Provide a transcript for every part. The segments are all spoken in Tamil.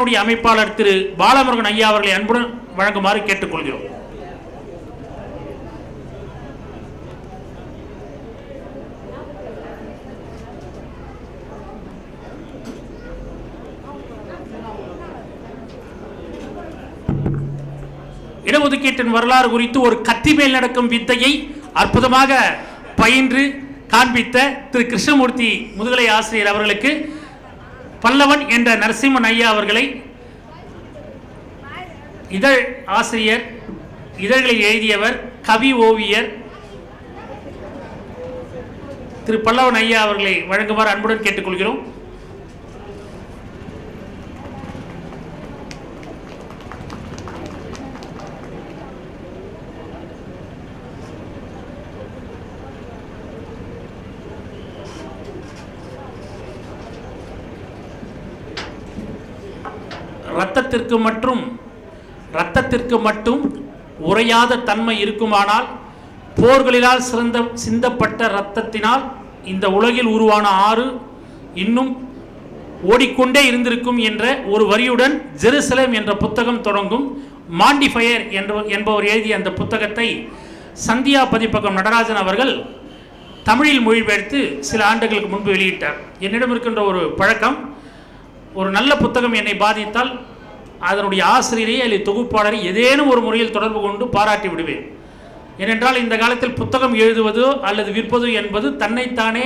அமைப்பாளர் திரு பாலமுருகன் ஐயா அவர்களை அன்புடன் வழங்குமாறு கேட்டுக்கொள்கிறோம். இடஒதுக்கீட்டின் வரலாறு குறித்து ஒரு கத்தி மேல் நடக்கும் வித்தையை அற்புதமாக பயின்று காண்பித்த திரு கிருஷ்ணமூர்த்தி முதுகலை ஆசிரியர் அவர்களுக்கு பல்லவன் என்ற நரசிம்மன் ஐயா அவர்களை இதழ் ஆசிரியர், இதழ்களில் எழுதியவர், கவி ஓவியர் திரு பல்லவன் ஐயா அவர்களை வழங்குமாறு அன்புடன் கேட்டுக்கொள்கிறோம். இரத்தத்திற்கு மட்டும் உறையாத தன்மை இருக்குமானால் போர்களினால் சிந்தப்பட்ட இரத்தத்தினால் இந்த உலகில் உருவான ஆறு இன்னும் ஓடிக்கொண்டே இருந்திருக்கும் என்ற ஒரு வரியுடன் ஜெருசலேம் என்ற புத்தகம் தொடங்கும். மாண்டிஃபயர் என்பவர் எழுதிய அந்த புத்தகத்தை சந்தியா பதிப்பகம் நடராஜன் அவர்கள் தமிழில் மொழிபெயர்த்து சில ஆண்டுகளுக்கு முன்பு வெளியிட்டார். என்னிடம் இருக்கின்ற ஒரு பழக்கம், ஒரு நல்ல புத்தகம் என்னை பாதித்தால் அதனுடைய ஆசிரியரை அல்லது தொகுப்பாளரை ஏதேனும் ஒரு முறையில் தொடர்பு கொண்டு பாராட்டி விடுவேன். ஏனென்றால் இந்த காலத்தில் புத்தகம் எழுதுவதோ அல்லது விற்பதோ என்பது தன்னைத்தானே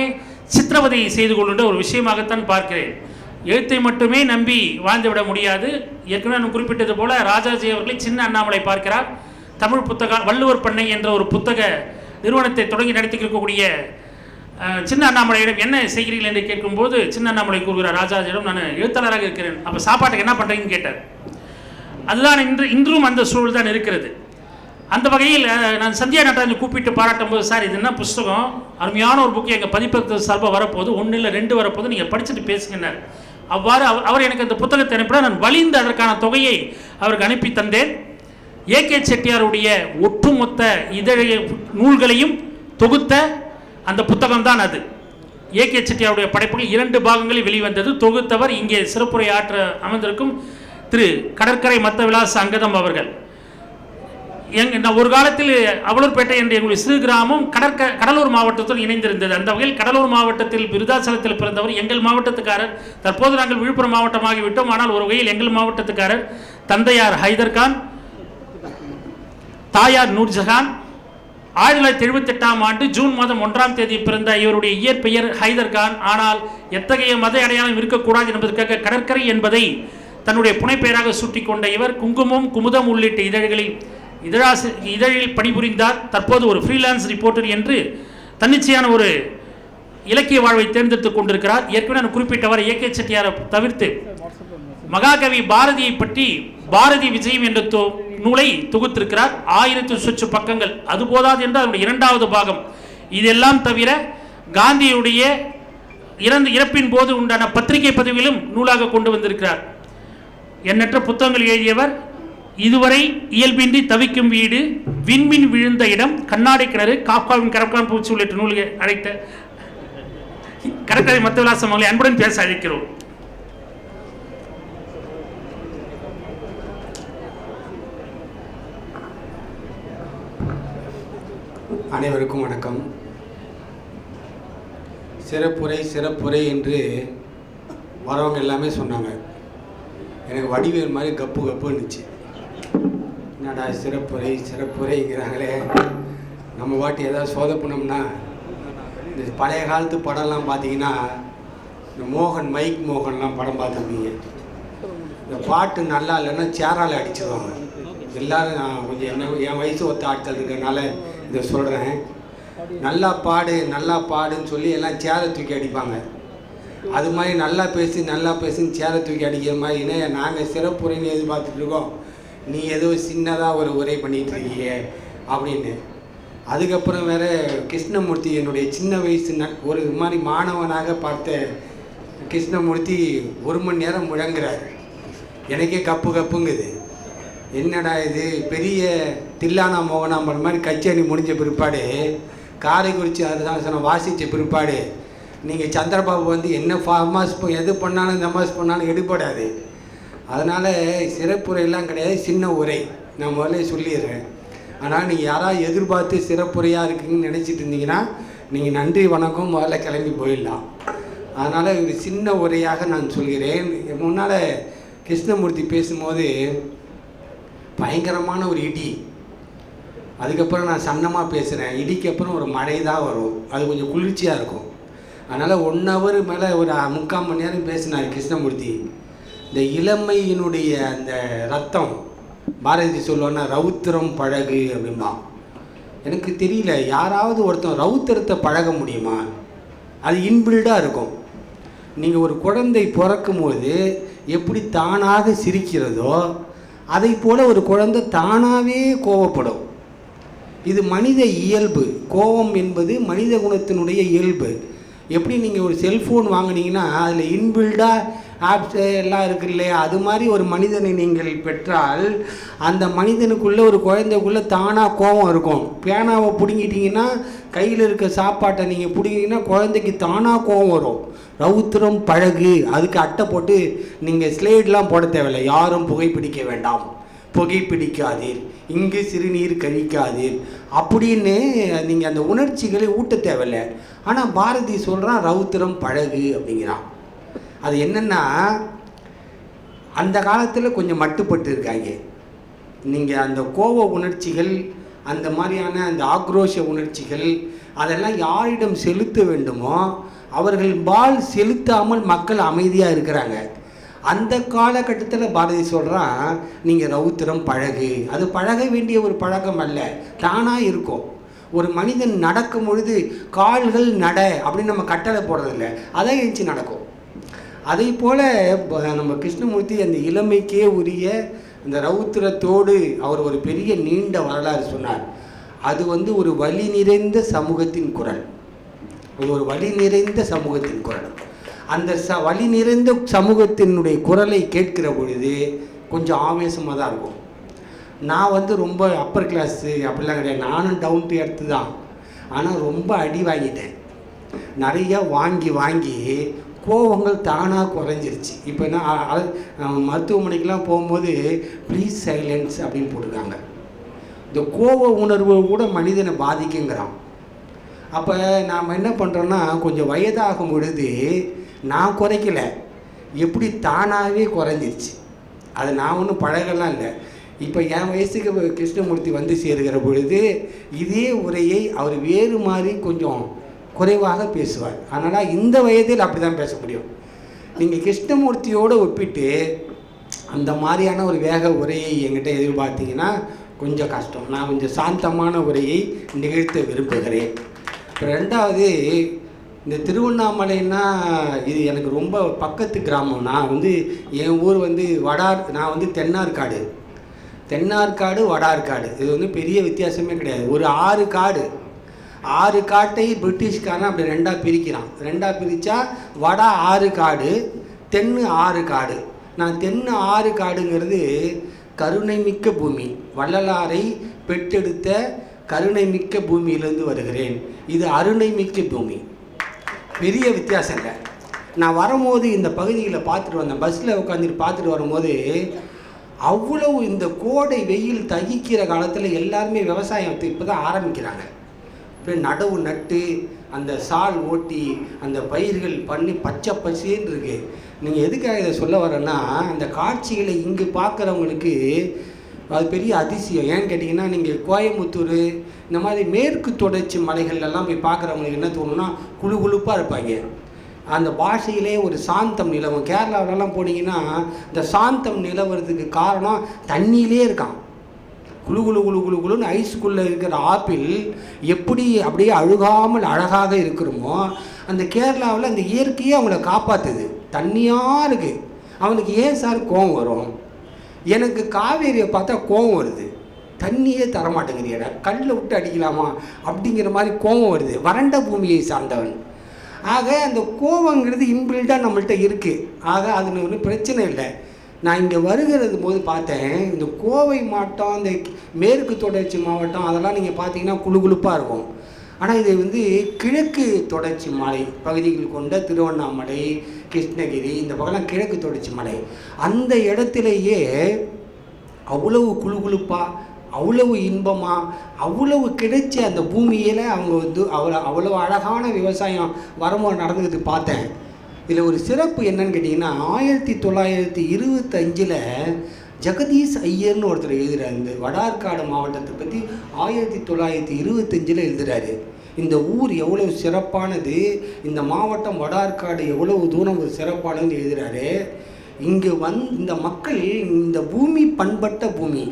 சித்திரவதை செய்து கொள்கின்ற ஒரு விஷயமாகத்தான் பார்க்கிறேன். எழுத்தை மட்டுமே நம்பி வாழ்ந்துவிட முடியாது. ஏற்கனவே நான் குறிப்பிட்டது போல ராஜாஜி அவர்களை சின்ன அண்ணாமலை பார்க்கிறார். தமிழ் புத்தக வள்ளுவர் பண்ணை என்ற ஒரு புத்தக நிறுவனத்தை தொடங்கி நடத்திக்கக்கூடிய சின்ன அண்ணாமலையிடம் என்ன செய்கிறீர்கள் என்று கேட்கும்போது சின்ன அண்ணாமலை கூறுகிறார், ராஜாஜியிடம் நான் எழுத்தாளராக இருக்கிறேன், அப்போ சாப்பாட்டுக்கு என்ன பண்ணுறீங்கன்னு கேட்டார். அதுதான் இன்றும் அந்த சூழல் தான் இருக்கிறது. அந்த வகையில் நான் சந்தியா நடராஜன் கூப்பிட்டு பாராட்டும் போது, சார் இது என்ன புஸ்தகம், அருமையான ஒரு புக்கு எங்கள் பதிப்பகத்து சார்பாக வரப்போது, 1 இல்லை 2 வரப்போது, நீங்கள் படிச்சுட்டு பேசுங்கன்னார். அவ்வாறு அவர் எனக்கு அந்த புத்தகத்தை அனுப்பிட நான் வலிந்து அதற்கான தொகையை அவருக்கு அனுப்பி தந்தேன். ஏகே செட்டியாருடைய ஒட்டுமொத்த நூல்களையும் தொகுத்த அந்த புத்தகம் தான் அது. ஏகே செட்டியாருடைய படைப்புகள் 2 பாகங்களில் வெளிவந்தது. தொகுத்தவர் இங்கே சிறப்புரை ஆற்ற அமர்ந்திருக்கும் திரு கடற்கரை மத்த விலாச அங்கதம் அவர்கள். ஒரு காலத்தில் அவலூர்பேட்டை என்ற எங்களுடைய சிறு கிராமம் கடலூர் மாவட்டத்தில் இணைந்திருந்தது. அந்த வகையில் கடலூர் மாவட்டத்தில் விருதாச்சலத்தில் பிறந்தவர் எங்கள் மாவட்டத்துக்காரர். தற்போது நாங்கள் விழுப்புரம் மாவட்டமாகிவிட்டோம். ஆனால் ஒரு வகையில் எங்கள் மாவட்டத்துக்காரர். தந்தையார் ஹைதர்கான், தாயார் நூர்ஜஹான். 1978ஆம் ஆண்டு ஜூன் மாதம் 1ஆம் தேதி பிறந்த இவருடைய இயற்பெயர் ஹைதர்கான். ஆனால் எத்தகைய மத அடையாளம் இருக்கக்கூடாது என்பதற்காக கடற்கரை என்பதை தன்னுடைய புனைப்பெயராக சூட்டிக் கொண்ட இவர் குங்குமம், குமுதம் உள்ளிட்ட இதழில் பணிபுரிந்தார். தற்போது ஒரு ஃப்ரீலான்ஸ் ரிப்போர்ட்டர் என்று தன்னிச்சையான ஒரு இலக்கிய வாழ்வை தேர்ந்தெடுத்துக் கொண்டிருக்கிறார். ஏற்கனவே நான் குறிப்பிட்டவர் ஏகே செட்டியாரை தவிர்த்து மகாகவி பாரதியை பற்றி பாரதி விஜயம் என்ற நூலை தொகுத்திருக்கிறார். 1000 சொச்சு பக்கங்கள். அது போதாது என்று அதனுடைய 2வது பாகம். இதெல்லாம் தவிர காந்தியுடைய இறப்பின் போது உண்டான பத்திரிகை பதிவிலும் நூலாக கொண்டு வந்திருக்கிறார். எண்ணற்ற புத்தகங்கள் எழுதியவர். இதுவரை இயல்பின்றி தவிக்கும் வீடு, விண்மின் விழுந்த இடம், கண்ணாடி கிணறு, காப்காவின் கரப்கான் பூச்சி உள்ளிட்ட நூல்களை அழைத்த கடற்கரை மத்த விலாசம் அவர்களை அன்புடன் பேச அழைக்கிறோம். அனைவருக்கும் வணக்கம். சிறப்புரை என்று வரவங்க எல்லாமே சொன்னாங்க. எனக்கு வடிவேல் மாதிரி கப்பு இருந்துச்சு. என்னடா சிறப்புரைங்கிறாங்களே, நம்ம வாட்டி ஏதாவது சோதப்போனோம்னா இந்த பழைய காலத்து படம்லாம் பார்த்தீங்கன்னா இந்த மைக் மோகன்லாம் படம் பார்த்துருப்பீங்க. இந்த பாட்டு நல்லா இல்லைன்னா சேரால் அடிச்சிடுவாங்க எல்லோரும். நான் கொஞ்சம் என் வயசு ஒத்த ஆட்கள் இருக்கிறதுனால இதை சொல்கிறேன். நல்லா பாடுன்னு சொல்லி எல்லாம் சேரை தூக்கி அடிப்பாங்க. அது மாதிரி நல்லா பேசுன்னு சேரை தூக்கி அடிக்கிற மாதிரி என்ன நாங்கள் சிறப்புரைன்னு எதிர்பார்த்துட்ருக்கோம், நீ ஏதோ சின்னதாக ஒரு உரை பண்ணிகிட்டு இருக்கீங்க அப்படின்னு. அதுக்கப்புறம் வேறு கிருஷ்ணமூர்த்தி, என்னுடைய சின்ன வயசு ஒரு மாதிரி மாணவனாக பார்த்த கிருஷ்ணமூர்த்தி 1 மணி நேரம் முழங்குறார். எனக்கே கப்புங்குது. என்னடா இது, பெரிய தில்லானா மோகனாம்பல் மாதிரி கச்சேரி முடிஞ்ச பிற்பாடு, காரைக்குறிச்சி அரசாசனம் வாசித்த பிற்பாடு நீங்கள் சந்திரபாபு வந்து என்ன ஃபார்மாஸ் எது பண்ணாலும் நமாஸ் பண்ணாலும் எடுபடாது. அதனால் சிறப்புரையெல்லாம் கிடையாது, சின்ன உரை. நான் முதல்ல சொல்லிடுறேன். ஆனால் நீங்கள் யாராவது எதிர்பார்த்து சிறப்புரையாக இருக்குன்னு நினச்சிட்டு இருந்தீங்கன்னா நீங்கள் நன்றி வணக்கம் முதல்ல கிளம்பி போயிடலாம். அதனால் ஒரு சின்ன உரையாக நான் சொல்கிறேன். முன்னால் கிருஷ்ணமூர்த்தி பேசும்போது பயங்கரமான ஒரு இடி, அதுக்கப்புறம் நான் சன்னமாக பேசுகிறேன். இடிக்கு அப்புறம் ஒரு மழை தான் வரும், அது கொஞ்சம் குளிர்ச்சியாக இருக்கும். அதனால் 1 ஹவர் மேலே ஒரு 3/4 மணி நேரம் பேசினார் கிருஷ்ணமூர்த்தி. இந்த இளமையினுடைய அந்த ரத்தம், பாரதி சொல்லுவான்னா ரவுத்திரம் பழகு அப்படின்பா. எனக்கு தெரியல, யாராவது ஒருத்தன் ரவுத்திரத்தை பழக முடியுமா? அது இன்பில்டாக இருக்கும். நீங்கள் ஒரு குழந்தை பிறக்கும் போது எப்படி தானாக சிரிக்கிறதோ அதை போல் ஒரு குழந்தை தானாகவே கோவப்படும். இது மனித இயல்பு. கோபம் என்பது மனித குணத்தினுடைய இயல்பு. எப்படி நீங்கள் ஒரு செல்ஃபோன் வாங்கினீங்கன்னா அதில் இன்பில்டாக ஆப்ஸ் எல்லாம் இருக்கு இல்லையா, அது மாதிரி ஒரு மனிதனை நீங்கள் பெற்றால் அந்த மனிதனுக்குள்ளே ஒரு குழந்தைக்குள்ளே தானாக கோபம் இருக்கும். பேனாவை பிடுங்கிட்டிங்கன்னா, கையில் இருக்க சாப்பாட்டை நீங்கள் பிடுங்கிங்கன்னா குழந்தைக்கு தானாக கோபம் வரும். ரவுத்திரம் பழகு, அதுக்கு அட்டை போட்டு நீங்கள் ஸ்லேட்லாம் போட தேவையில்லை. யாரும் புகைப்பிடிக்க வேண்டாம், புகைப்பிடிக்காதீர், இங்கு சிறுநீர் கழிக்காதீர் அப்படின்னு நீங்கள் அந்த உணர்ச்சிகளை ஊட்ட தேவையில்லை. ஆனால் பாரதி சொல்கிறான் ரவுத்திரம் பழகு அப்படிங்கிறான். அது என்னென்னா, அந்த காலத்தில் கொஞ்சம் மட்டுப்பட்டு இருக்காங்க. நீங்கள் அந்த கோப உணர்ச்சிகள், அந்த மாதிரியான அந்த ஆக்ரோஷ உணர்ச்சிகள், அதெல்லாம் யாரிடம் செலுத்த வேண்டுமோ அவர்கள் பால் செலுத்தாமல் மக்கள் அமைதியாக இருக்கிறாங்க. அந்த காலகட்டத்தில் பாரதி சொல்கிறான் நீங்கள் ரவுத்திரம் பழகு. அது பழக வேண்டிய ஒரு பழக்கம் அல்ல, தானாக இருக்கும். ஒரு மனிதன் நடக்கும் பொழுது கால்கள் நட அப்படின்னு நம்ம கட்டளை போடுறதில்ல, அதான் எழுச்சி நடக்கும். அதே போல் நம்ம கிருஷ்ணமூர்த்தி அந்த இளமைக்கே உரிய அந்த ரவுத்திரத்தோடு அவர் ஒரு பெரிய நீண்ட வரலாறு சொன்னார். அது ஒரு வலி நிறைந்த சமூகத்தின் குரல். அது ஒரு வலி நிறைந்த சமூகத்தின் குரல். அந்த வலி நிறைந்த சமூகத்தினுடைய குரலை கேட்கிற பொழுது கொஞ்சம் ஆவேசமாக தான் இருக்கும். நான் ரொம்ப அப்பர் கிளாஸு அப்படிலாம் கிடையாது, நானும் டவுன் டு எர்த்து தான். ஆனால் ரொம்ப அடி வாங்கிட்டேன். நிறையா வாங்கி வாங்கி கோபங்கள் தானாக குறைஞ்சிருச்சு. இப்போ நான் மருத்துவமனைக்கெலாம் போகும்போது ப்ளீஸ் சைலன்ஸ் அப்படின்னு போட்டிருக்காங்க. இந்த கோப உணர்வு கூட மனிதனை பாதிக்குங்கிறான். அப்போ நாம் என்ன பண்ணுறோன்னா, கொஞ்சம் வயதாகும் பொழுது நான் குறைக்கல, எப்படி தானாகவே குறைஞ்சிருச்சு. அது நான் ஒன்றும் பழகலாம் இல்லை. இப்போ என் வயசுக்கு கிருஷ்ணமூர்த்தி சேருகிற பொழுது இதே உரையை அவர் வேறு மாதிரி கொஞ்சம் குறைவாக பேசுவார். அதனால் இந்த வயதில் அப்படி தான் பேச முடியும். நீங்கள் கிருஷ்ணமூர்த்தியோடு ஒப்பிட்டு அந்த மாதிரியான ஒரு வேக உரையை என்கிட்ட எதிர்பார்த்தீங்கன்னா கொஞ்சம் கஷ்டம். நான் கொஞ்சம் சாந்தமான உரையை நிகழ்த்த விரும்புகிறேன். இப்போ 2வது, இந்த திருவண்ணாமலைன்னா இது எனக்கு ரொம்ப பக்கத்து கிராமம். நான் என் ஊர் நான் தென்னார்காடு. தென்னார்காடு வடார்காடு, இது பெரிய வித்தியாசமே கிடையாது. ஒரு 6 காடு. 6 காட்டை பிரிட்டிஷ்காரன் அப்படி 2ஆக பிரிக்கிறான். 2ஆக பிரித்தா வடா 6 காடு, தென்னு 6 காடு. நான் தென்னு 6 காடுங்கிறது கருணை மிக்க பூமி, வள்ளலாரை பெற்றெடுத்த கருணை மிக்க பூமியிலேருந்து வருகிறேன். இது அருணை மிக்க பூமி. பெரிய வித்தியாசம் இல்லை. நான் வரும்போது இந்த பகுதியில் பார்த்துட்டு வந்தேன், பஸ்ஸில் உட்காந்துட்டு பார்த்துட்டு வரும்போது அவ்வளவு இந்த கோடை வெயில் தகிக்கிற காலத்தில் எல்லாருமே விவசாயத்தை இப்போ தான் ஆரம்பிக்கிறாங்க. இப்போ நடவு நட்டு அந்த சால் ஓட்டி அந்த பயிர்கள் பண்ணி பச்சை பசேன்னு இருக்குது. நீங்கள் எதுக்காக இதை சொல்ல வரேன்னா, அந்த காட்சிகளை இங்கு பார்க்குறவங்களுக்கு அது பெரிய அதிசயம். ஏன்னு கேட்டிங்கன்னா, நீங்கள் கோயம்புத்தூர் இந்த மாதிரி மேற்கு தொடர்ச்சி மலைகள்லாம் போய் பார்க்குறவங்களுக்கு என்ன தோணுன்னா, குழு குழுப்பாக இருப்பாங்க. அந்த பாஷையிலே ஒரு சாந்தம் நிலவும். கேரளாவிலலாம் போனீங்கன்னா இந்த சாந்தம் நிலவுறதுக்கு காரணம் தண்ணியிலே இருக்கான். குழு குழு குழு குழு குழுன்னு ஐஸ்குள்ளே இருக்கிற ஆப்பிள் எப்படி அப்படியே அழுகாமல் அழகாக இருக்கிறோமோ, அந்த கேரளாவில் அந்த இயற்கையே அவங்கள காப்பாற்றுது. தண்ணியாக இருக்குது. அவனுக்கு ஏன் சார் கோவம் வரும்? எனக்கு காவேரியை பார்த்தா கோவம் வருது. தண்ணியே தரமாட்டேங்கிறீடா, கல்லில் விட்டு அடிக்கலாமா அப்படிங்கிற மாதிரி கோவம் வருது. வறண்ட பூமியை சார்ந்தவன். ஆக அந்த கோவங்கிறது இன்பில்டாக நம்மள்கிட்ட இருக்குது. ஆக அதில் ஒன்றும் பிரச்சனை இல்லை. நான் இங்கே வருகிறது போது பார்த்தேன், இந்த கோவை மாவட்டம், இந்த மேற்கு தொடர்ச்சி மாவட்டம் அதெல்லாம் நீங்கள் பார்த்தீங்கன்னா குழு குழுப்பாக இருக்கும். ஆனால் இது கிழக்கு தொடர்ச்சி மலை பகுதிகள் கொண்ட திருவண்ணாமலை, கிருஷ்ணகிரி, இந்த பக்கம்லாம் கிழக்கு தொடர்ச்சி மலை, அந்த இடத்துலையே அவ்வளவு குளுகுளுப்பாக, அவ்வளவு இன்பமாக, அவ்வளவு கிடைச்ச அந்த பூமியில் அவங்க வந்து அவ்வளவு அழகான விவசாயம் வரும்போது நடந்துக்கிட்டு பார்த்தேன். இதில் ஒரு சிறப்பு என்னன்னு கேட்டிங்கன்னா, 1925 ஜெகதீஷ் ஐயர்னு ஒருத்தர் எழுதுகிறார். இந்த வடார்காடு மாவட்டத்தை பற்றி 1925 எழுதுகிறாரு. இந்த ஊர் எவ்வளவு சிறப்பானது, இந்த மாவட்டம் வடார்காடு எவ்வளவு தூரம் ஒரு சிறப்பானதுன்னு எழுதுகிறாரு. இங்கே இந்த மக்கள், இந்த பூமி பண்பட்ட பூமி,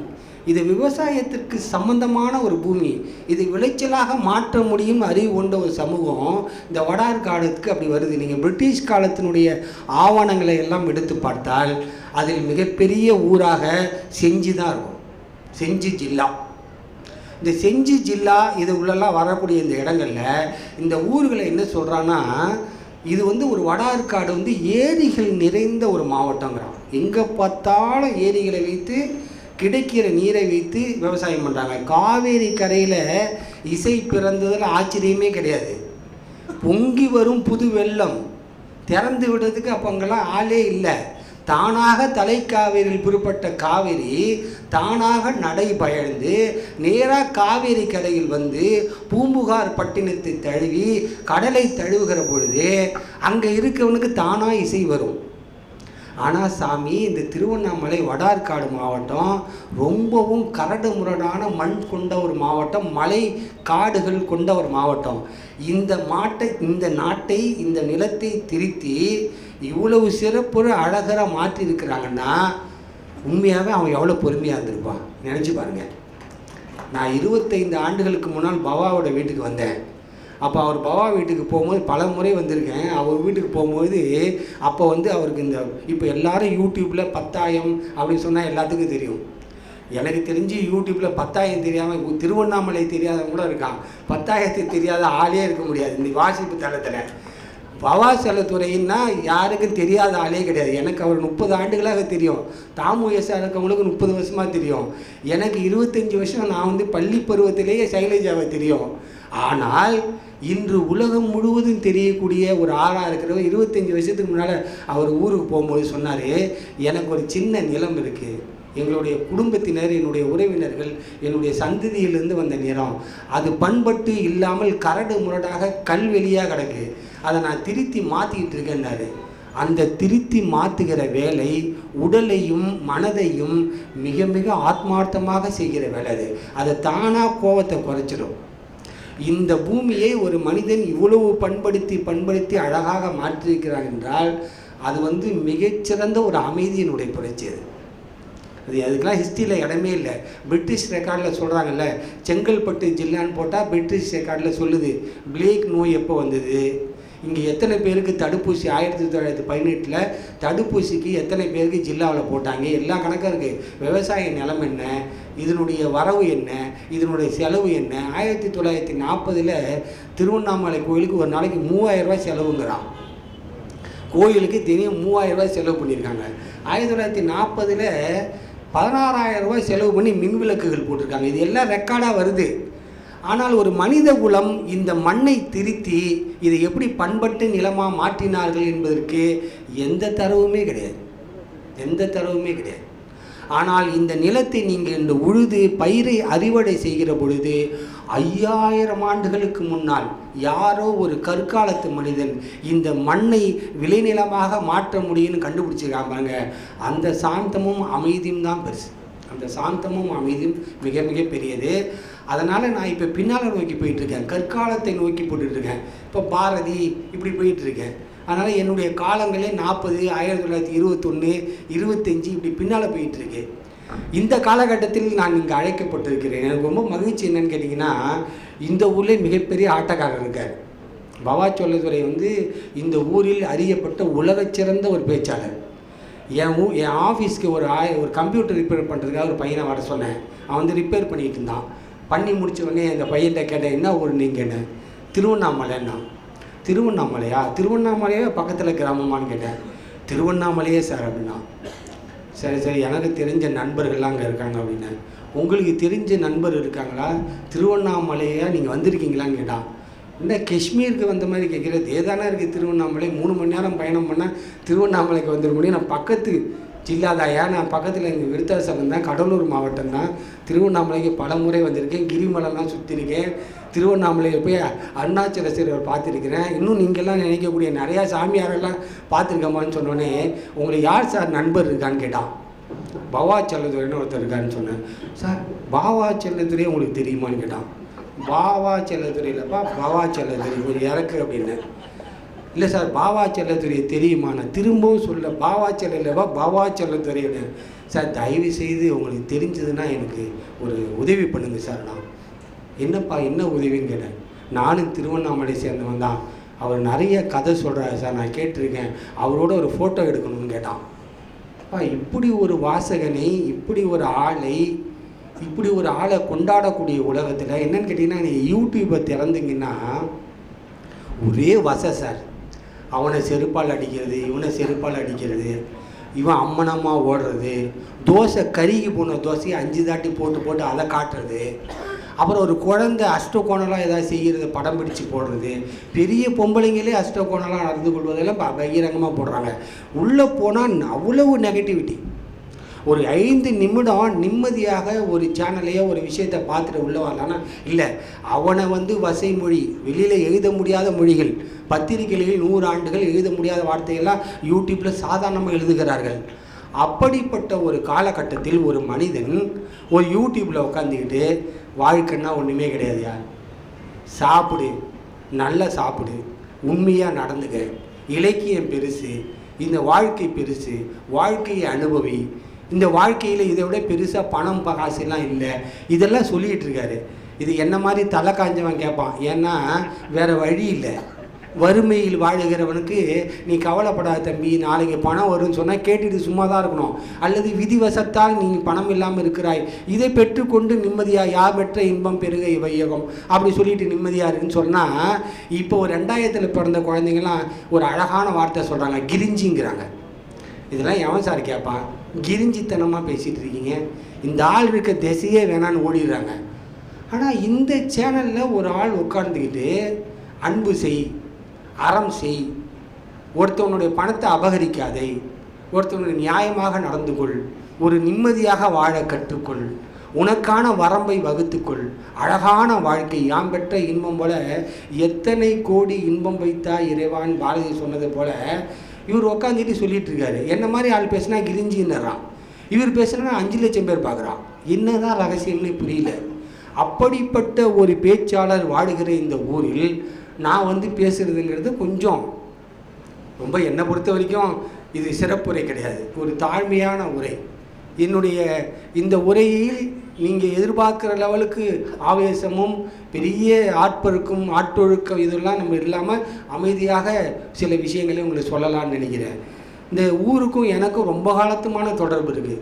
இது விவசாயத்திற்கு சம்பந்தமான ஒரு பூமி, இது விளைச்சலாக மாற்ற முடியும் அறிவு கொண்ட ஒரு சமூகம் இந்த வடார்காடுக்கு அப்படி வருது. நீங்கள் பிரிட்டிஷ் காலத்தினுடைய ஆவணங்களை எல்லாம் எடுத்து பார்த்தால் அதில் மிகப்பெரிய ஊராக செஞ்சி தான் இருக்கும். செஞ்சி ஜில்லா. இந்த செஞ்சி ஜில்லா இது உள்ளெல்லாம் வரக்கூடிய இந்த இடங்களில் இந்த ஊர்களை என்ன சொல்கிறான்னா, இது வந்து ஒரு வடார்காடு வந்து ஏரிகள் நிறைந்த ஒரு மாவட்டங்கிறான். எங்கே பார்த்தாலும் ஏரிகளை வைத்து கிடைக்கிற நீரை வைத்து விவசாயம் பண்ணுறாங்க. காவேரி கரையில் இசை பிறந்ததில் ஆச்சரியமே கிடையாது. பொங்கி வரும் புது வெள்ளம் திறந்து விடுறதுக்கு அப்போ அங்கெல்லாம் ஆளே இல்லை. தானாக தலைக்காவேரியில் புறப்பட்ட காவேரி தானாக நடை பயந்து நேராக காவேரி கரையில் வந்து பூம்புகார் பட்டினத்தை தழுவி கடலை தழுவுகிற பொழுது அங்கே இருக்கவனுக்கு தானாக இசை வரும். ஆனால் சாமி, இந்த திருவண்ணாமலை வடார்காடு மாவட்டம் ரொம்பவும் கரடு முரடான மண் கொண்ட ஒரு மாவட்டம், மலை காடுகள் கொண்ட ஒரு மாவட்டம். இந்த நாட்டை இந்த நிலத்தை திருத்தி இவ்வளவு சிறப்புற அழகராக மாற்றிருக்கிறாங்கன்னா உண்மையாகவே அவன் எவ்வளோ பொறுமையாக இருந்திருப்பான் நினச்சி பாருங்கள். நான் 25 ஆண்டுகளுக்கு முன்னால் பவாவோட வீட்டுக்கு வந்தேன். அப்போ அவர் பவா வீட்டுக்கு போகும்போது பல முறை வந்திருக்கேன். அவர் வீட்டுக்கு போகும்போது அப்போ வந்து அவருக்கு இந்த இப்போ எல்லோரும் யூடியூப்பில் 10,000 அப்படின்னு சொன்னால் எல்லாத்துக்கும் தெரியும். எனக்கு தெரிஞ்சு யூடியூப்பில் 10,000 தெரியாமல் திருவண்ணாமலை தெரியாதவங்க கூட இருக்கான். 10,000 தெரியாத ஆளே இருக்க முடியாது இந்த வாசிப்பு தளத்தில். பவா செல்லத்துறைன்னா யாருக்கும் தெரியாத ஆளே கிடையாது. எனக்கு அவர் 30 ஆண்டுகளாக தெரியும். தாமுயசாக இருக்கவங்களுக்கு 30 வருஷமாக தெரியும். எனக்கு 25 வருஷம் நான் வந்து பள்ளி பருவத்திலேயே சைலஜாவை தெரியும். ஆனால் இன்று உலகம் முழுவதும் தெரியக்கூடிய ஒரு ஆளாக இருக்கிறவர் 25 வருஷத்துக்கு முன்னால் அவர் ஊருக்கு போகும்போது சொன்னார், எனக்கு ஒரு சின்ன நிலம் இருக்குது, எங்களுடைய குடும்பத்தினர், என்னுடைய உறவினர்கள், என்னுடைய சந்ததியிலிருந்து வந்த நிலம், அது பண்பட்டு இல்லாமல் கரடு முரடாக கல்வெளியாக கிடக்கு, அதை நான் திருத்தி மாற்றிக்கிட்டு இருக்கேன்னாரு. அந்த திருத்தி மாற்றுகிற வேலை உடலையும் மனதையும் மிக மிக ஆத்மார்த்தமாக செய்கிற வேலை. அதை தானாக கோபத்தை குறைச்சிடும். இந்த பூமியை ஒரு மனிதன் இவ்வளவு பண்படுத்தி அழகாக மாற்றியிருக்கிறான் என்றால் அது வந்து மிகச்சிறந்த ஒரு அமைதியினுடைய புரட்சி. அதுக்கெல்லாம் ஹிஸ்ட்ரியில் இடமே இல்லை. பிரிட்டிஷ் ரெக்கார்டில் சொல்கிறாங்கல்ல, செங்கல்பட்டு ஜில்லான்னு போட்டால் பிரிட்டிஷ் ரெக்கார்டில் சொல்லுது பிளேக் நோய் எப்போ வந்தது, இங்கே எத்தனை பேருக்கு தடுப்பூசி 1918 தடுப்பூசிக்கு எத்தனை பேருக்கு ஜில்லாவில் போட்டாங்க, எல்லா கணக்கும் இருக்குது. விவசாய நிலம் என்ன, இதனுடைய வரவு என்ன, இதனுடைய செலவு என்ன. 1940 திருவண்ணாமலை கோயிலுக்கு ஒரு நாளைக்கு 3000 ரூபாய் செலவுங்கிறான். கோயிலுக்கு தினம் 3000 ரூபாய் செலவு பண்ணியிருக்காங்க. 1940 16,000 ரூபாய் செலவு பண்ணி மின் விளக்குகள் போட்டிருக்காங்க. இது எல்லாம் ரெக்கார்டாக வருது. ஆனால் ஒரு மனித குலம் இந்த மண்ணை திருத்தி இதை எப்படி பண்பட்டு நிலமாக மாற்றினார்கள் என்பதற்கு எந்த தரவுமே கிடையாது. ஆனால் இந்த நிலத்தை நீங்கள் இந்த உழுது பயிரை அறுவடை செய்கிற பொழுது 5000 ஆண்டுகளுக்கு முன்னால் யாரோ ஒரு கற்காலத்து மனிதன் இந்த மண்ணை விளைநிலமாக மாற்ற முடியும்னு கண்டுபிடிச்சிருக்காங்க. அந்த சாந்தமும் அமைதியும் தான் பெருசு. அந்த சாந்தமும் அமைதியும் மிக மிக பெரியது. அதனால் நான் இப்போ பின்னால் நோக்கி போயிட்டுருக்கேன், கற்காலத்தை நோக்கி போட்டுட்ருக்கேன். இப்போ பாரதி இப்படி போயிட்டுருக்கேன். அதனால் என்னுடைய காலங்களே 40, 1921, 25 இப்படி பின்னால் போயிட்டுருக்கு. இந்த காலகட்டத்தில் நான் இங்கே அழைக்கப்பட்டிருக்கிறேன். எனக்கு ரொம்ப மகிழ்ச்சி என்னன்னு கேட்டிங்கன்னா, இந்த ஊரில் மிகப்பெரிய ஆட்டக்காரர் இருக்கார். பவா செல்லத்துறை வந்து இந்த ஊரில் அறியப்பட்ட உலகச் சிறந்த ஒரு பேச்சாளர். என் ஆஃபீஸ்க்கு ஒரு கம்ப்யூட்டர் ரிப்பேர் பண்ணுறதுக்காக ஒரு பையனை வர சொன்னேன். அவன் வந்து ரிப்பேர் பண்ணிகிட்டு இருந்தான். பண்ணி முடிச்ச உடனே அந்த பையன்கிட்ட கேட்டேன், என்ன ஊர் நீங்கள்? என்ன? திருவண்ணாமலைன்னா. திருவண்ணாமலையா? திருவண்ணாமலையே பக்கத்தில் கிராமமானு கேட்டேன். திருவண்ணாமலையே சார் அப்படின்னா. சரி எனக்கு தெரிஞ்ச நண்பர்கள்லாம் அங்கே இருக்காங்க அப்படின்னேன். உங்களுக்கு தெரிஞ்ச நண்பர் இருக்காங்களா? திருவண்ணாமலையா நீங்கள் வந்திருக்கீங்களான்னு கேட்டான். இந்த காஷ்மீருக்கு வந்த மாதிரி கேட்குறது ஏதானா இருக்குது திருவண்ணாமலை 3 மணி நேரம் பயணம் பண்ணால் திருவண்ணாமலைக்கு வந்துட முடியும். நான் பக்கத்து ஜில்லாதாயா, நான் பக்கத்தில் எங்கள் விருத்தாசலம் தான், கடலூர் மாவட்டம் தான். திருவண்ணாமலைக்கு பல முறை வந்திருக்கேன், கிரிமலைலாம் சுற்றிருக்கேன், திருவண்ணாமலையில் போய் அருணாச்சலேஸ்வரர் பார்த்துருக்கிறேன். இன்னும் நீங்கள்லாம் நினைக்கக்கூடிய நிறையா சாமியாரெல்லாம் பார்த்துருக்கமான்னு சொன்னோன்னே உங்களுக்கு யார் சார் நண்பர் இருக்கான்னு கேட்டான். பாவா செல்லதுரைன்னு ஒருத்தர் இருக்கான்னு சொன்னேன். சார் பாவா செல்லதுரை உங்களுக்கு தெரியுமான்னு கேட்டான். பாவா செல்லதுரை இல்லைப்பா, பாவா செல்லதுரை கொஞ்சம் இறக்கு அப்படின்னு. இல்லை சார் பாவா செல்லதுரையை தெரியுமா? நான் திரும்பவும் சொல்ல பாவா செல்ல இல்லைப்பா, பாவா செல்லதுரைன்னு. சார் தயவு செய்து உங்களுக்கு தெரிஞ்சதுன்னா எனக்கு ஒரு உதவி பண்ணுங்க சார். நான் என்னப்பா என்ன உதவின்னு கேட்டேன். நானும் திருவண்ணாமலை சேர்ந்தவன் தான், அவர் நிறைய கதை சொல்கிறாரு சார், நான் கேட்டிருக்கேன், அவரோட ஒரு ஃபோட்டோ எடுக்கணும்னு கேட்டான். இப்படி ஒரு வாசகனை, இப்படி ஒரு ஆளை கொண்டாடக்கூடிய உலகத்தில் என்னன்னு கேட்டிங்கன்னா, நீங்கள் யூடியூப்பை திறந்தீங்கன்னா ஒரே வசை சார். அவனை செருப்பால் அடிக்கிறது, இவனை செருப்பால் அடிக்கிறது, இவன் அம்மனமாக ஓடுறது, தோசை கருகி போன தோசையை 5 தாட்டி போட்டு அதை காட்டுறது, அப்புறம் ஒரு குழந்தை அஷ்டகோணலாம் ஏதாவது செய்கிறது படம் பிடிச்சி போடுறது, பெரிய பொம்பளைங்களே அஷ்டகோணலாம் நடந்து கொள்வதெல்லாம் பகிரங்கமாக போடுறாங்க. உள்ளே போனால் அவ்வளவு நெகட்டிவிட்டி. ஒரு 5 நிமிடம் நிம்மதியாக ஒரு சேனலையோ ஒரு விஷயத்தை பார்த்துட்டு உள்ளே வரலான்னா இல்லை, அவனை வசை மொழி, வெளியில் எழுத முடியாத மொழிகள், பத்திரிகைகளில் 100 ஆண்டுகள் எழுத முடியாத வார்த்தையெல்லாம் யூடியூப்பில் சாதாரணமாக எழுதுகிறார்கள். அப்படிப்பட்ட ஒரு காலகட்டத்தில் ஒரு மனிதன் ஒரு யூடியூப்பில் உட்காந்துக்கிட்டு வாழ்க்கைன்னா ஒன்றுமே கிடையாது யார், சாப்பிடு, நல்லா சாப்பிடு, உண்மையாக நடந்துக்க, இலக்கியம் பெருசு, இந்த வாழ்க்கை பெருசு, வாழ்க்கையை அனுபவி, இந்த வாழ்க்கையில் இதை விட பெருசாக பணம் காசுலாம் இல்லை, இதெல்லாம் சொல்லிகிட்டு இருக்காரு. இது என்ன மாதிரி தலை காஞ்சவன் கேட்பான். ஏன்னா வேறு வழி இல்லை. வறுமையில் வாழுகிறவனுக்கு நீ கவலைப்படாத தம்பி, நாளைக்கு பணம் வரும்னு சொன்னால் கேட்டுட்டு சும்மா தான் இருக்கணும். அல்லது விதிவசத்தால் நீ பணம் இல்லாமல் இருக்கிறாய், இதை பெற்றுக்கொண்டு நிம்மதியாக யார் பெற்ற இன்பம் பெருக வையகம் அப்படி சொல்லிட்டு நிம்மதியாருன்னு சொன்னால், இப்போ ஒரு 2000 பிறந்த குழந்தைங்களாம் ஒரு அழகான வார்த்தை சொல்கிறாங்க, கிரிஞ்சிங்கிறாங்க. இதெல்லாம் எவன் சார் கேட்பான்? கிரிஞ்சித்தனமாக பேசிகிட்டு இருக்கீங்க, இந்த ஆள் இருக்க திசையே வேணான்னு ஓடிடுறாங்க. ஆனால் இந்த சேனலில் ஒரு ஆள் உட்கார்ந்துக்கிட்டு அன்பு செய், அறம் செய், ஒருத்தவனுடைய பணத்தை அபகரிக்காதே, ஒருத்தவனுடைய நியாயமாக நடந்து கொள், ஒரு நிம்மதியாக வாழ கற்றுக்கொள், உனக்கான வரம்பை வகுத்துக்கொள், அழகான வாழ்க்கை யாம் பெற்ற இன்பம் போல எத்தனை கோடி இன்பம் வைத்தா இறைவான் பாரதி சொன்னது போல இவர் உட்காந்துட்டு சொல்லிட்டு இருக்காரு. என்ன மாதிரி ஆள் பேசினா கிரிஞ்சின்னுறான், இவர் பேசுனா 5 லட்சம் பேர் பார்க்குறான். என்னதான் ரகசியம்னு புரியல. அப்படிப்பட்ட ஒரு பேச்சாளர் வாடுகிற இந்த ஊரில் நான் பேசுகிறதுங்கிறது கொஞ்சம் ரொம்ப என்னை பொறுத்த வரைக்கும் இது சிறப்புரை கிடையாது, ஒரு தாழ்மையான உரை. என்னுடைய இந்த உரையில் நீங்கள் எதிர்பார்க்குற லெவலுக்கு ஆவேசமும் பெரிய ஆட்பெருக்கும் ஆட்டொழுக்கம் இதெல்லாம் நம்ம இல்லாமல் அமைதியாக சில விஷயங்களை உங்களுக்கு சொல்லலாம்னு நினைக்கிறேன். இந்த ஊருக்கும் எனக்கும் ரொம்ப காலத்துமான தொடர்பு இருக்குது.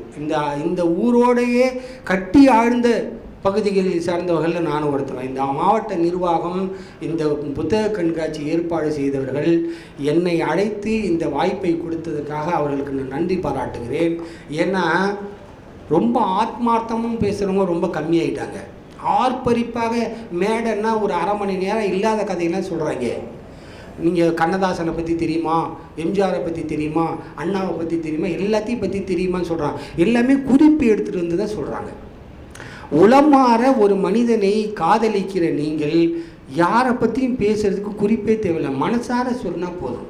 இந்த ஊரோடையே கட்டி ஆழ்ந்த பகுதிகளில் சார்ந்தவர்கள் நானும் ஒருத்தவன். இந்த மாவட்ட நிர்வாகம், இந்த புத்தக கண்காட்சி ஏற்பாடு செய்தவர்கள் என்னை அழைத்து இந்த வாய்ப்பை கொடுத்ததுக்காக அவர்களுக்கு நான் நன்றி பாராட்டுகிறேன். ஏன்னா ரொம்ப ஆத்மார்த்தமும் பேசுகிறவங்க ரொம்ப கம்மியாயிட்டாங்க. ஆர்ப்பரிப்பாக மேடைன்னா ஒரு அரை மணி நேரம் இல்லாத கதையெல்லாம் சொல்கிறாங்க. நீங்கள் கண்ணதாசனை பற்றி தெரியுமா, எம்ஜிஆரை பற்றி தெரியுமா, அண்ணாவை பற்றி தெரியுமா, எல்லாத்தையும் பற்றி தெரியுமான்னு சொல்கிறாங்க. எல்லாமே குறிப்பு எடுத்துகிட்டு வந்து தான் சொல்கிறாங்க. உளமாற ஒரு மனிதனை காதலிக்கிற நீங்கள் யாரை பற்றியும் பேசுகிறதுக்கு குறிப்பே தேவையில்லை, மனசார சொன்னால் போதும்.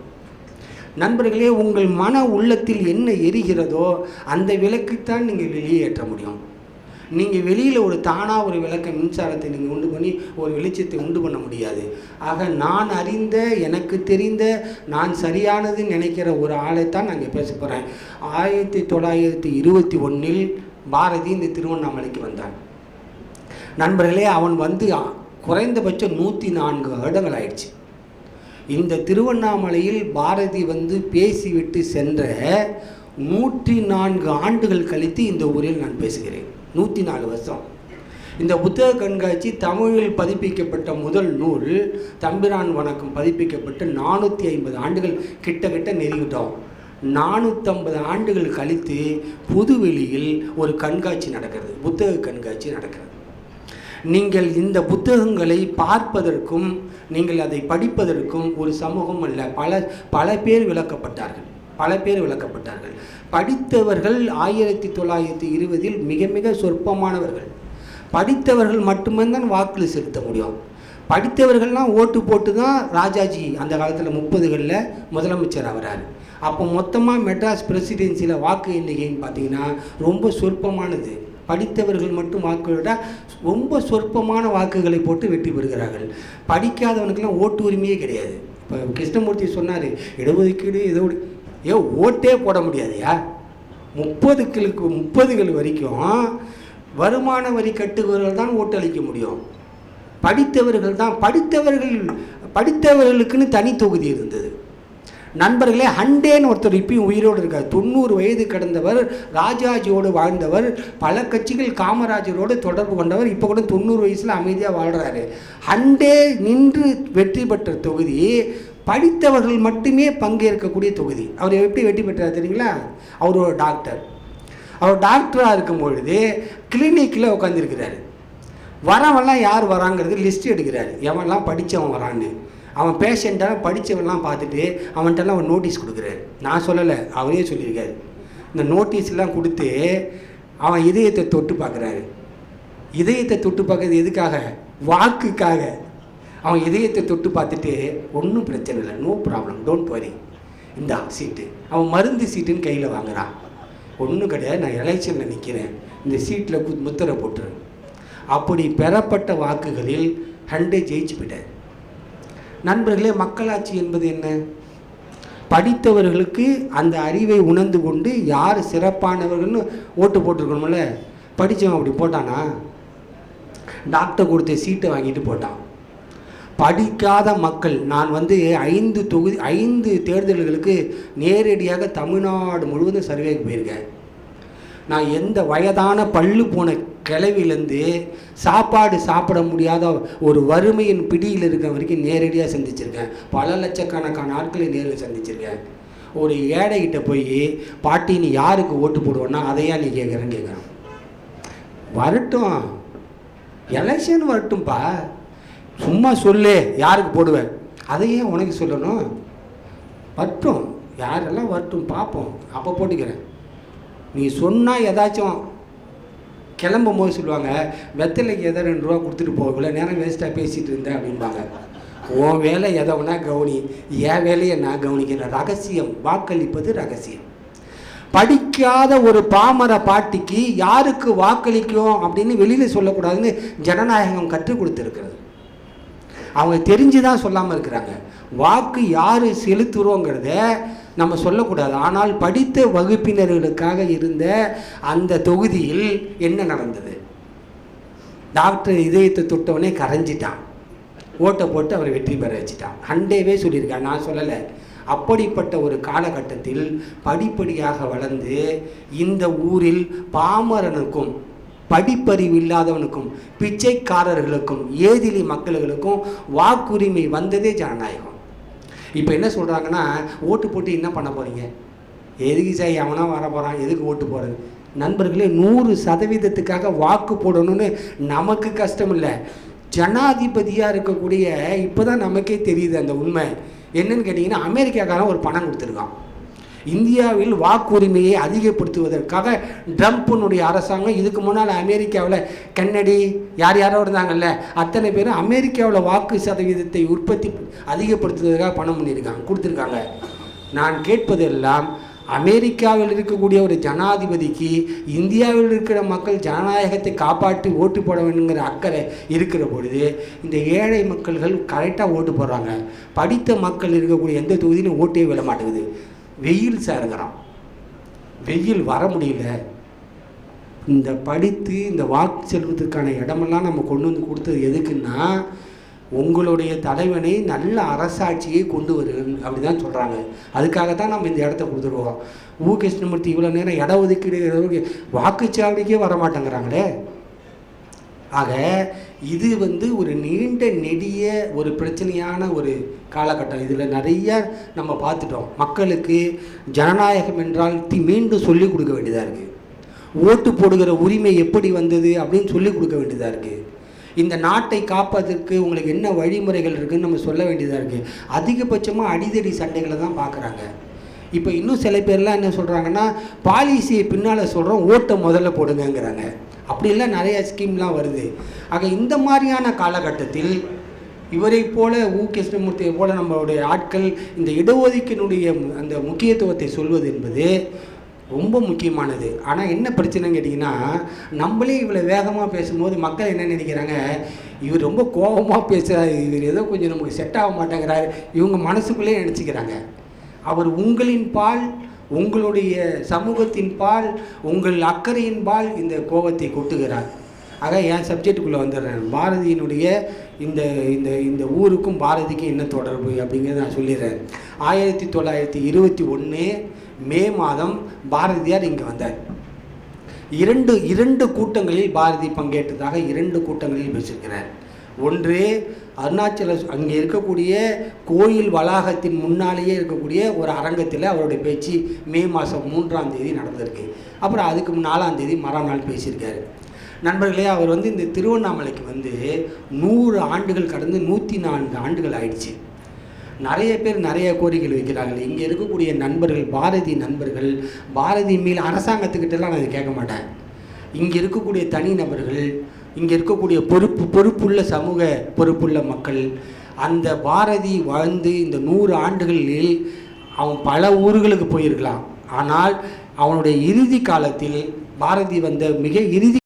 நண்பர்களே, உங்கள் மன உள்ளத்தில் என்ன எரிகிறதோ அந்த விளக்கைத்தான் நீங்கள் வெளியேற்ற முடியும். நீங்கள் வெளியில் ஒரு தானாக ஒரு விளக்க மின்சாரத்தை நீங்கள் உண்டு பண்ணி ஒரு வெளிச்சத்தை உண்டு பண்ண முடியாது. ஆக நான் அறிந்த, எனக்கு தெரிந்த, நான் சரியானதுன்னு நினைக்கிற ஒரு ஆளைத்தான் நான் இங்கே பேச போகிறேன். 1921 பாரதி இந்த திருவண்ணாமலைக்கு வந்தான். நண்பர்களே, அவன் குறைந்தபட்சம் 104 வருடங்கள் ஆயிடுச்சு. இந்த திருவண்ணாமலையில் பாரதி பேசிவிட்டு சென்ற 104 ஆண்டுகள் கழித்து இந்த ஊரில் நான் பேசுகிறேன். 104 வருஷம். இந்த புத்தக கண்காட்சி தமிழில் பதிப்பிக்கப்பட்ட முதல் நூல் தம்பிரான் வணக்கம் பதிப்பிக்கப்பட்டு 450 ஆண்டுகள் கிட்ட நெருங்கிட்டோம். 450 ஆண்டுகள் கழித்து புதுவெளியில் ஒரு கண்காட்சி நடக்கிறது, புத்தக கண்காட்சி நடக்கிறது. நீங்கள் இந்த புத்தகங்களை பார்ப்பதற்கும் நீங்கள் அதை படிப்பதற்கும் ஒரு சமூகம் அல்ல, பல பேர் விளக்கப்பட்டார்கள். படித்தவர்கள் 1920 மிக மிக சொற்பமானவர்கள். படித்தவர்கள் மட்டும்தான் வாக்கு செலுத்த முடியும். படித்தவர்கள்லாம் ஓட்டு போட்டு தான் ராஜாஜி அந்த காலத்தில் 30களில் முதலமைச்சர் ஆகிறார். அப்போ மொத்தமாக மெட்ராஸ் பிரசிடென்சியில் வாக்கு எண்ணிக்கைன்னு பார்த்தீங்கன்னா ரொம்ப சொற்பமானது. படித்தவர்கள் மட்டும் வாக்கு விட ரொம்ப சொற்பமான வாக்குகளை போட்டு வெற்றி பெறுகிறார்கள். படிக்காதவனுக்கெல்லாம் ஓட்டு உரிமையே கிடையாது. இப்போ கிருஷ்ணமூர்த்தி சொன்னார், இடஒதுக்கீடு இதோடு ஓட்டே போட முடியாதுயா. 30கள் வரைக்கும் வருமான வரி கட்டுபவர்கள் தான் ஓட்டு அளிக்க முடியும். படித்தவர்களுக்குன்னு தனி தொகுதி இருந்தது. நண்பர்களே, ஹண்டேன்னு ஒருத்தர் இப்பயும் உயிரோடு இருக்கார். 90 வயது கடந்தவர், ராஜாஜியோடு வாழ்ந்தவர், பல கட்சிகள் காமராஜரோடு தொடர்பு கொண்டவர். இப்போ கூட 90 வயசில் அமைதியாக வாழ்கிறாரு. ஹண்டே நின்று வெற்றி பெற்ற தொகுதி படித்தவர்கள் மட்டுமே பங்கேற்கக்கூடிய தொகுதி. அவர் எப்படி வெற்றி பெற்றார் தெரியுங்களா? அவர் ஒரு டாக்டர். அவர் டாக்டராக இருக்கும் பொழுது கிளினிக்கில் உட்காந்துருக்கிறாரு. வரவெல்லாம் யார் வராங்கிறது லிஸ்ட் எடுக்கிறாரு, எவன்லாம் படித்தவன் வரான்னு. அவன் பேஷண்ட்டாக படித்தவன்லாம் பார்த்துட்டு அவன்கிட்டலாம் அவன் நோட்டீஸ் கொடுக்குறாரு. நான் சொல்லலை, அவரே சொல்லியிருக்காரு. இந்த நோட்டீஸ்லாம் கொடுத்து அவன் இதயத்தை தொட்டு பார்க்குறாரு. இதயத்தை தொட்டு பார்க்குறது எதுக்காக? வாக்குக்காக. அவன் இதயத்தை தொட்டு பார்த்துட்டு ஒன்றும் பிரச்சனை இல்லை, நோ ப்ராப்ளம், டோன்ட் வரி, இந்த சீட்டு. அவன் மருந்து சீட்டுன்னு கையில் வாங்குறான். ஒன்றும் கிடையாது, நான் எலெக்ஷனில் நிற்கிறேன், இந்த சீட்டில் முத்திரை போட்டுரு. அப்படி பெறப்பட்ட வாக்குகளில் ஹண்டே ஜெயிச்சு போயிட்டார். நண்பர்களே, மக்களாட்சி என்பது என்ன? படித்தவர்களுக்கு அந்த அறிவை உணர்ந்து கொண்டு யார் சிறப்பானவர்கள்னு ஓட்டு போட்டிருக்கணும்ல. படித்தவன் அப்படி போட்டானா? டாக்டர் கொடுத்த சீட்டை வாங்கிட்டு போட்டான். படிக்காத மக்கள், நான் 5 தேர்தல்களுக்கு நேரடியாக தமிழ்நாடு முழுவதும் சர்வேக்கு போயிருக்கேன். நான் எந்த வயதான பல்லு போன கிளவிலேருந்து சாப்பாடு சாப்பிட முடியாத ஒரு வறுமையின் பிடியில் இருக்க வரைக்கும் நேரடியாக சந்திச்சிருக்கேன். பல லட்சக்கணக்கான ஆட்களை நேரில் சந்திச்சிருக்கேன். ஒரு ஏழைகிட்ட போய், பாட்டி நீ யாருக்கு ஓட்டு போடுவோன்னா அதையா நீ கேட்குறான். வரட்டும், எலெக்ஷன் வரட்டும்ப்பா, சும்மா சொல்லு யாருக்கு போடுவேன், அதையே உனக்கு சொல்லணும். வரட்டும், யாரெல்லாம் வரட்டும் பார்ப்போம், அப்போ போட்டுக்கிறேன். நீ சொன்னால் ஏதாச்சும் கிளம்பும் போது சொல்லுவாங்க, வெத்தலைக்கு எதை 2 ரூபா கொடுத்துட்டு போகல, நேரம் வேஸ்ட்டாக பேசிகிட்டு இருந்தேன் அப்படின்பாங்க. உன் வேலை எதவுனா கவனி, என் வேலையை நான் கவனிக்கிறேன். ரகசியம், வாக்களிப்பது ரகசியம். படிக்காத ஒரு பாமர பாட்டிக்கு யாருக்கு வாக்களிக்கும் அப்படின்னு வெளியில் சொல்லக்கூடாதுன்னு ஜனநாயகம் கற்றுக் கொடுத்துருக்கிறது. அவங்க தெரிஞ்சு தான் சொல்லாமல் இருக்கிறாங்க. வாக்கு யார் செலுத்துகிறோங்கிறத நம்ம சொல்லக்கூடாது. ஆனால் படித்த வகுப்பினர்களுக்காக இருந்த அந்த தொகுதியில் என்ன நடந்தது? டாக்டர் இதயத்தை தொட்டவனே கரைஞ்சிட்டான். ஓட்டை போட்டு அவரை வெற்றி பெற வச்சுட்டான். ஹண்டேவே சொல்லியிருக்கான், நான் சொல்லலை. அப்படிப்பட்ட ஒரு காலகட்டத்தில் படிப்படியாக வளர்ந்து இந்த ஊரில் பாமரனுக்கும் படிப்பறிவு இல்லாதவனுக்கும் பிச்சைக்காரர்களுக்கும் ஏதிலி மக்களுக்கும் வாக்குரிமை வந்ததே ஜனநாயகம். இப்போ என்ன சொல்கிறாங்கன்னா, ஓட்டு போட்டு என்ன பண்ண போகிறீங்க? எதுக்கு சார் அவனா வர போகிறான், எதுக்கு ஓட்டு போகிறது? நண்பர்களே, 100% வாக்கு போடணும்னு நமக்கு கஷ்டம் இல்லை. ஜனாதிபதியாக இருக்கக்கூடிய இப்போ தான் நமக்கே தெரியுது அந்த உண்மை. என்னன்னு கேட்டிங்கன்னா, அமெரிக்காக்காரன் ஒரு பணம் கொடுத்துருக்கான். இந்தியாவில் வாக்குரிமையை அதிகப்படுத்துவதற்காக ட்ரம்ப்னுடைய அரசாங்கம் இதுக்கு முன்னால் அமெரிக்காவில் கென்னடி யாரோ இருந்தாங்கல்ல, அத்தனை பேரும் அமெரிக்காவில் வாக்கு சதவீதத்தை உற்பத்தி அதிகப்படுத்துவதற்காக பணம் கொடுத்துருக்காங்க. நான் கேட்பதெல்லாம், அமெரிக்காவில் இருக்கக்கூடிய ஒரு ஜனாதிபதிக்கு இந்தியாவில் இருக்கிற மக்கள் ஜனநாயகத்தை காப்பாற்றி ஓட்டு போட வேண்டுங்கிற அக்கறை இருக்கிற பொழுது இந்த ஏழை மக்கள்கள் கரெக்டாக ஓட்டு போடுறாங்க. படித்த மக்கள் இருக்கக்கூடிய எந்த தொகுதியிலும் ஓட்டே விட மாட்டேங்குது. வெயில் சாருங்கிறான், வெயில் வர முடியல. இந்த படித்து இந்த வாக்கு செல்வதற்கான இடமெல்லாம் நம்ம கொண்டு வந்து கொடுத்தது எதுக்குன்னா, உங்களுடைய தலைவனை நல்ல அரசாட்சியை கொண்டு வருங்க அப்படி தான் சொல்கிறாங்க. அதுக்காகத்தான் நம்ம இந்த இடத்த கொடுத்துருவோம். கிருஷ்ணமூர்த்தி இவ்வளோ நேரம் இட ஒதுக்கீடு வாக்குச்சாவடிக்கே வரமாட்டேங்கிறாங்களே. ஆக இது ஒரு நீண்ட நெடிய ஒரு பிரச்சனையான ஒரு காலகட்டம். இதில் நிறைய நம்ம பார்த்துட்டோம். மக்களுக்கு ஜனநாயகம் என்றால் மீண்டும் சொல்லிக் கொடுக்க வேண்டியதாக இருக்குது. ஓட்டு போடுகிற உரிமை எப்படி வந்தது அப்படின்னு சொல்லிக் கொடுக்க வேண்டியதாக இருக்குது. இந்த நாட்டை காப்பதற்கு உங்களுக்கு என்ன வழிமுறைகள் இருக்குதுன்னு நம்ம சொல்ல வேண்டியதாக இருக்குது. அதிகபட்சமாக அடிதடி சண்டைகளை தான் பார்க்குறாங்க. இப்போ இன்னும் சில பேர்லாம் என்ன சொல்கிறாங்கன்னா, பாலிசியை பின்னால் சொல்கிறோம், ஓட்டை முதல்ல போடுங்கங்கிறாங்க. அப்படிலாம் நிறைய ஸ்கீம்லாம் வருது. ஆக இந்த மாதிரியான காலகட்டத்தில் இவரை போல கிருஷ்ணமூர்த்தியை போல நம்மளுடைய ஆட்கள் இந்த இடஒதுக்கீனுடைய அந்த முக்கியத்துவத்தை சொல்வது என்பது ரொம்ப முக்கியமானது. ஆனால் என்ன பிரச்சனைன்னு கேட்டிங்கன்னா, நம்மளே இவ்வளோ வேகமாக பேசும்போது மக்கள் என்ன நினைக்கிறாங்க, இவர் ரொம்ப கோபமாக பேசுகிறார், இவர் ஏதோ கொஞ்சம் நமக்கு செட் ஆக மாட்டேங்கிறாரு, இவங்க மனசுக்குள்ளே நினச்சிக்கிறாங்க. அவர் உங்களின் பால், உங்களுடைய சமூகத்தின் பால், உங்கள் அக்கறையின் பால் இந்த கோபத்தை கொட்டுகிறார். ஆக என் சப்ஜெக்டுக்குள்ளே வந்துடுறேன். பாரதியினுடைய இந்த இந்த இந்த ஊருக்கும் பாரதிக்கும் என்ன தொடர்பு அப்படிங்கிறத நான் சொல்லிடுறேன். 1921 மே மாதம் பாரதியார் இங்கே வந்தார். இரண்டு கூட்டங்களில் பாரதி பங்கேற்றதாக 2 கூட்டங்களில் பேசியிருக்கிறார். ஒன்று அருணாச்சல அங்கே இருக்கக்கூடிய கோயில் வளாகத்தின் முன்னாலேயே இருக்கக்கூடிய ஒரு அரங்கத்தில் அவருடைய பேச்சு மே மாதம் 3ஆம் தேதி நடந்திருக்கு. அப்புறம் அதுக்கு 4ஆம் தேதி மறுநாள் பேசியிருக்காரு. நண்பர்களே, அவர் இந்த திருவண்ணாமலைக்கு 100 ஆண்டுகள் கடந்து 104 ஆண்டுகள் ஆயிடுச்சு. நிறைய பேர் நிறைய கோரிக்கைகள் வைக்கிறார்கள். இங்கே இருக்கக்கூடிய நண்பர்கள், பாரதி நண்பர்கள், பாரதி மேல் அரசாங்கத்துக்கிட்டலாம் நான் கேட்க மாட்டேன். இங்கே இருக்கக்கூடிய தனிநபர்கள், இங்கே இருக்கக்கூடிய பொறுப்புள்ள சமூக பொறுப்புள்ள மக்கள், அந்த பாரதி வாழ்ந்து இந்த 100 ஆண்டுகளில் அவன் பல ஊர்களுக்கு போயிருக்கலாம். ஆனால் அவனுடைய இறுதி காலத்தில் பாரதி வந்த மிக இறுதி